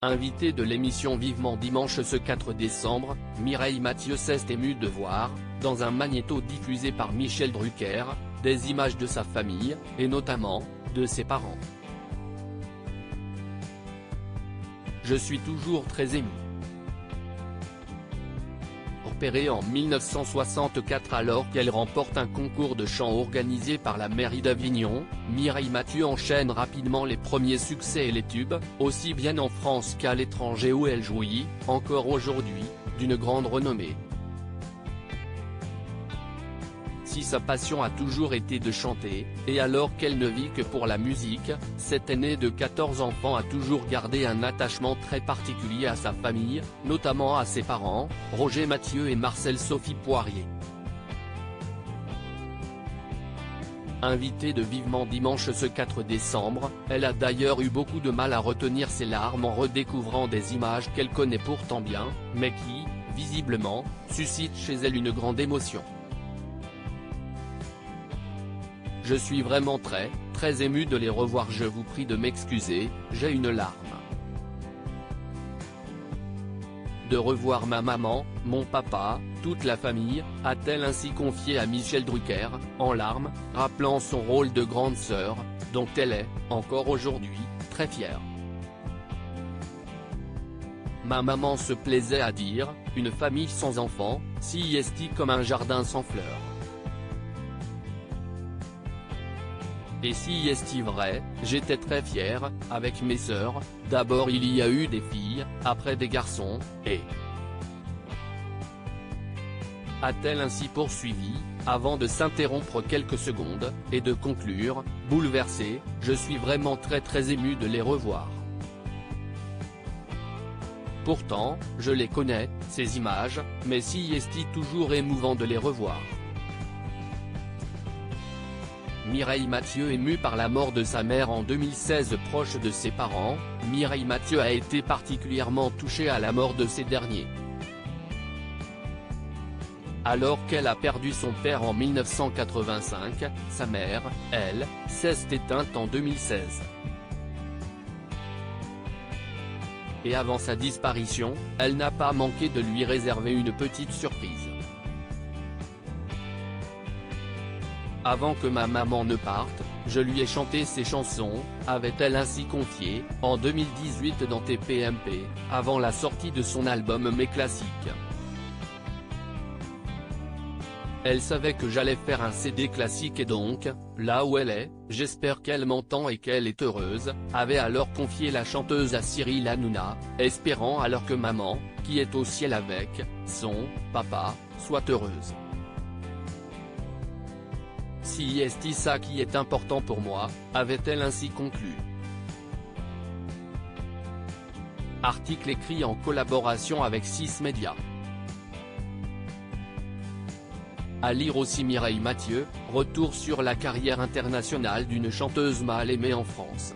Invitée de l'émission Vivement Dimanche ce 4 décembre, Mireille Mathieu s'est émue de voir, dans un magnéto diffusé par Michel Drucker, des images de sa famille, et notamment, de ses parents. Je suis toujours très émue. Repérée en 1964 alors qu'elle remporte un concours de chant organisé par la mairie d'Avignon, Mireille Mathieu enchaîne rapidement les premiers succès et les tubes, aussi bien en France qu'à l'étranger où elle jouit, encore aujourd'hui, d'une grande renommée. Si sa passion a toujours été de chanter, et alors qu'elle ne vit que pour la musique, cette aînée de 14 enfants a toujours gardé un attachement très particulier à sa famille, notamment à ses parents, Roger Mathieu et Marcelle-Sophie Poirier. Invitée de Vivement Dimanche ce 4 décembre, elle a d'ailleurs eu beaucoup de mal à retenir ses larmes en redécouvrant des images qu'elle connaît pourtant bien, mais qui, visiblement, suscitent chez elle une grande émotion. Je suis vraiment très ému de les revoir, je vous prie de m'excuser, j'ai une larme. De revoir ma maman, mon papa, toute la famille, a-t-elle ainsi confié à Michel Drucker, en larmes, rappelant son rôle de grande sœur, dont elle est, encore aujourd'hui, très fière. Ma maman se plaisait à dire, une famille sans enfants, si est comme un jardin sans fleurs. Et si est vrai, j'étais très fier, avec mes sœurs, d'abord il y a eu des filles, après des garçons, et a-t-elle ainsi poursuivi, avant de s'interrompre quelques secondes, et de conclure, bouleversée, je suis vraiment très ému de les revoir. Pourtant, je les connais, ces images, mais si est toujours émouvant de les revoir. Mireille Mathieu émue par la mort de sa mère en 2016 proche de ses parents, Mireille Mathieu a été particulièrement touchée à la mort de ces derniers. Alors qu'elle a perdu son père en 1985, sa mère, elle, s'est éteinte en 2016. Et avant sa disparition, elle n'a pas manqué de lui réserver une petite surprise. Avant que ma maman ne parte, je lui ai chanté ses chansons, avait-elle ainsi confié, en 2018 dans TPMP, avant la sortie de son album Mes Classiques. Elle savait que j'allais faire un CD classique et donc, là où elle est, j'espère qu'elle m'entend et qu'elle est heureuse, avait alors confié la chanteuse à Cyril Hanouna, espérant alors que maman, qui est au ciel avec son papa, soit heureuse. Si est ça qui est important pour moi, avait-elle ainsi conclu. Article écrit en collaboration avec 6 médias. À lire aussi Mireille Mathieu, retour sur la carrière internationale d'une chanteuse mal aimée en France.